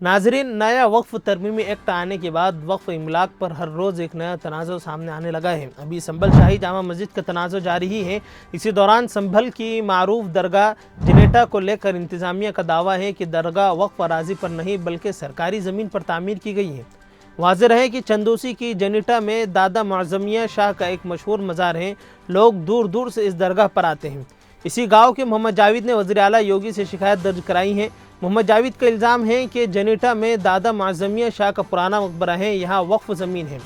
नाजरीन, नया वक्फ तरमीमी एक्ट आने के बाद वक्फ इमलाक पर हर रोज़ एक नया तनाज़ा सामने आने लगा है। अभी संभल शाही जामा मस्जिद का तनाज़ा जारी ही है। इसी दौरान संभल की मारूफ दरगाह जनेटा को लेकर इंतज़ामिया का दावा है कि दरगाह वक्फ अराज़ी पर नहीं बल्कि सरकारी ज़मीन पर तामीर की गई है। वाज़ेह रहे कि चंदूसी की जनेटा में दादा मुअज़्ज़मिया शाह का एक मशहूर मज़ार है। लोग दूर दूर से इस दरगाह पर आते हैं। इसी गाँव के मोहम्मद जावेद ने वज़ीर आला योगी से शिकायत दर्ज कराई है। मोहम्मद जावेद का इल्ज़ाम है कि जनेटा में दादा मुअज़्ज़मिया शाह का पुराना मकबरा है। यहाँ वक्फ ज़मीन है।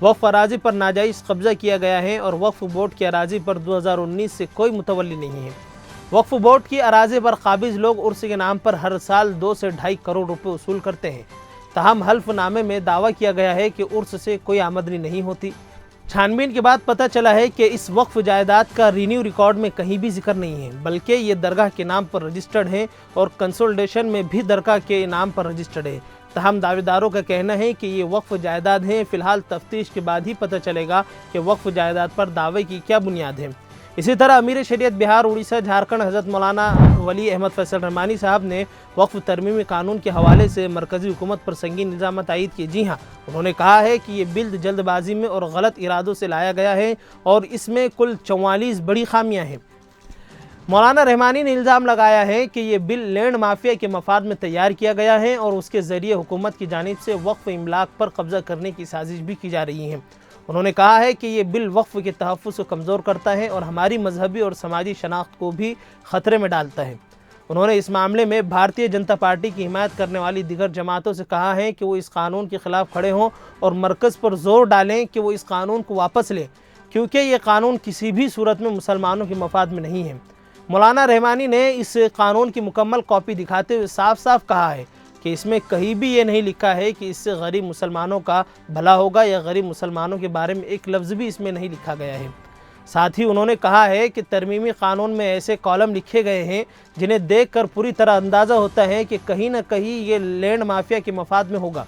वक्फ अराज़ी पर नाजायज़ कब्ज़ा किया गया है और वक्फ बोर्ड की अराज़ी पर 2019 से कोई मुतवल्ली नहीं है। वक्फ बोर्ड की अराज़ी पर काबिज़ लोग उर्स के नाम पर हर साल 2 से 2.5 करोड़ रुपये वसूल करते हैं। तहम हल्फनामे में दावा किया गया है कि उर्स से कोई आमदनी नहीं होती। छानबीन के बाद पता चला है कि इस वक्फ जायदाद का रीन्यू रिकॉर्ड में कहीं भी जिक्र नहीं है, बल्कि ये दरगाह के नाम पर रजिस्टर्ड है और कंसोलिडेशन में भी दरगाह के नाम पर रजिस्टर्ड है। तहम दावेदारों का कहना है कि ये वक्फ जायदाद हैं। फ़िलहाल तफ्तीश के बाद ही पता चलेगा कि वक्फ जायदाद पर दावे की क्या बुनियाद है। इसी तरह अमीर शरीयत बिहार, उड़ीसा, झारखंड हज़रत मौलाना वली अहमद फैसल रहमानी साहब ने वक्फ तरमीमी कानून के हवाले से मरकज़ी हुकूमत पर संगीन इल्ज़ाम आयद किए। जी हाँ, उन्होंने कहा है कि ये बिल जल्दबाजी में और गलत इरादों से लाया गया है और इसमें कुल 44 बड़ी खामियाँ हैं। मौलाना रहमानी ने इल्ज़ाम लगाया है कि ये बिल लैंड माफिया के मफाद में तैयार किया गया है और उसके ज़रिए हुकूमत की जानिब से वक्फ इमलाक पर कब्ज़ा करने की साजिश भी की जा रही है। उन्होंने कहा है कि ये बिल वक्फ के तहफ़्फ़ुज़ को कमज़ोर करता है और हमारी मजहबी और समाजी शनाख्त को भी ख़तरे में डालता है। उन्होंने इस मामले में भारतीय जनता पार्टी की हिमायत करने वाली दीगर जमातों से कहा है कि वो इस कानून के ख़िलाफ़ खड़े हों और मरकज़ पर ज़ोर डालें कि वो इस कानून को वापस लें, क्योंकि ये कानून किसी भी सूरत में मुसलमानों के मफाद में नहीं है। मौलाना रहमानी ने इस कानून की मुकम्मल कॉपी दिखाते हुए साफ साफ कहा है कि इसमें कहीं भी ये नहीं लिखा है कि इससे गरीब मुसलमानों का भला होगा या गरीब मुसलमानों के बारे में एक लफ्ज़ भी इसमें नहीं लिखा गया है। साथ ही उन्होंने कहा है कि तरमीमी कानून में ऐसे कॉलम लिखे गए हैं जिन्हें देखकर पूरी तरह अंदाज़ा होता है कि कहीं ना कहीं ये लैंड माफिया के मफाद में होगा।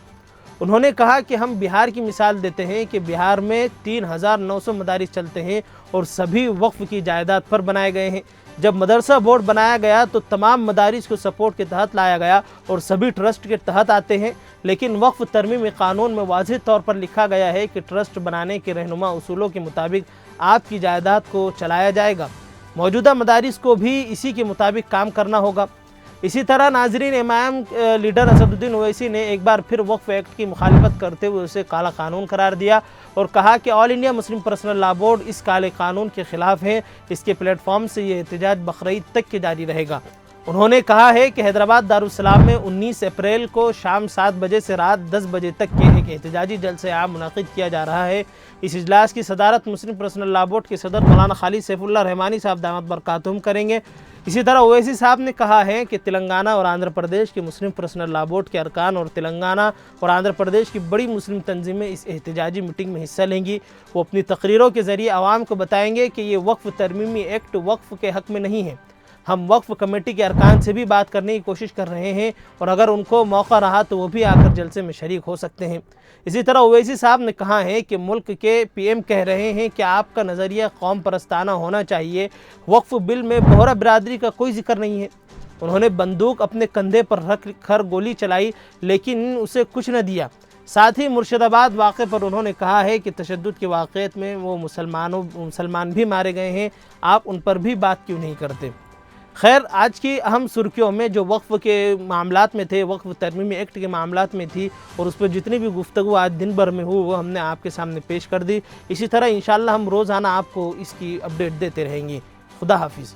उन्होंने कहा कि हम बिहार की मिसाल देते हैं कि बिहार में 3900 मदारिस चलते हैं और सभी वक्फ की जायदाद पर बनाए गए हैं। जब मदरसा बोर्ड बनाया गया तो तमाम मदारिस को सपोर्ट के तहत लाया गया और सभी ट्रस्ट के तहत आते हैं, लेकिन वक्फ तरमीमी कानून में वाज़ेह तौर पर लिखा गया है कि ट्रस्ट बनाने के रहनुमा उसूलों के मुताबिक आपकी जायदाद को चलाया जाएगा। मौजूदा मदारिस को भी इसी के मुताबिक काम करना होगा। इसी तरह नाजरीन, इमाम लीडर असदुद्दीन ओवैसी ने एक बार फिर वक्फ एक्ट की मुखालिफत करते हुए उसे काला कानून करार दिया और कहा कि all India Muslim personal law board इस काले कानून के खिलाफ है। इसके प्लेटफॉर्म से ये एहतजाज बकरीद तक के जारी रहेगा। उन्होंने कहा है कि हैदराबाद दारुस्सलाम में 19 अप्रैल को शाम 7 बजे से रात 10 बजे तक के एक एहतजाजी जलसे आम मुनक़िद किया जा रहा है। इस इजलास की सदारत मुस्लिम पर्सनल लॉ बोर्ड के सदर मौलाना खालिद सैफुल्लाह रहमानी साहब दामत बरकातुहुम करेंगे। इसी तरह ओवैसी साहब ने कहा है कि तेलंगाना और आंध्र प्रदेश के मुस्लिम पर्सनल लॉ बोर्ड के अरकान और तेलंगाना और आंध्र प्रदेश की बड़ी मुस्लिम तंजीमें इस एहतजाजी मीटिंग में हिस्सा लेंगी। वो अपनी तकरीरों के ज़रिए आवाम को बताएंगे कि ये वक्फ तरमीमी एक्ट वक्फ के हक़ में नहीं है। हम वक्फ कमेटी के अरकान से भी बात करने की कोशिश कर रहे हैं और अगर उनको मौका रहा तो वो भी आकर जलसे में शरीक हो सकते हैं। इसी तरह ओवैसी साहब ने कहा है कि मुल्क के PM कह रहे हैं कि आपका नज़रिया कौम परस्ताना होना चाहिए। वक्फ बिल में बोहरा बिरादरी का कोई जिक्र नहीं है। उन्होंने बंदूक अपने कंधे पर रख कर गोली चलाई लेकिन उसे कुछ न दिया। साथ ही मुर्शिदाबाद वाक़े पर उन्होंने कहा है कि तशद्दुद के वाक़यात में वो मुसलमान भी मारे गए हैं, आप उन पर भी बात क्यों नहीं करते। खैर, आज की अहम सुर्खियों में जो वक्फ के मामलात में थे, वक्फ तरमीमी एक्ट के मामलात में थी और उस पर जितनी भी गुफ्तगू आज दिन भर में हुई वो हमने आपके सामने पेश कर दी। इसी तरह इंशाअल्लाह हम रोज़ाना आपको इसकी अपडेट देते रहेंगे। खुदा हाफिज़।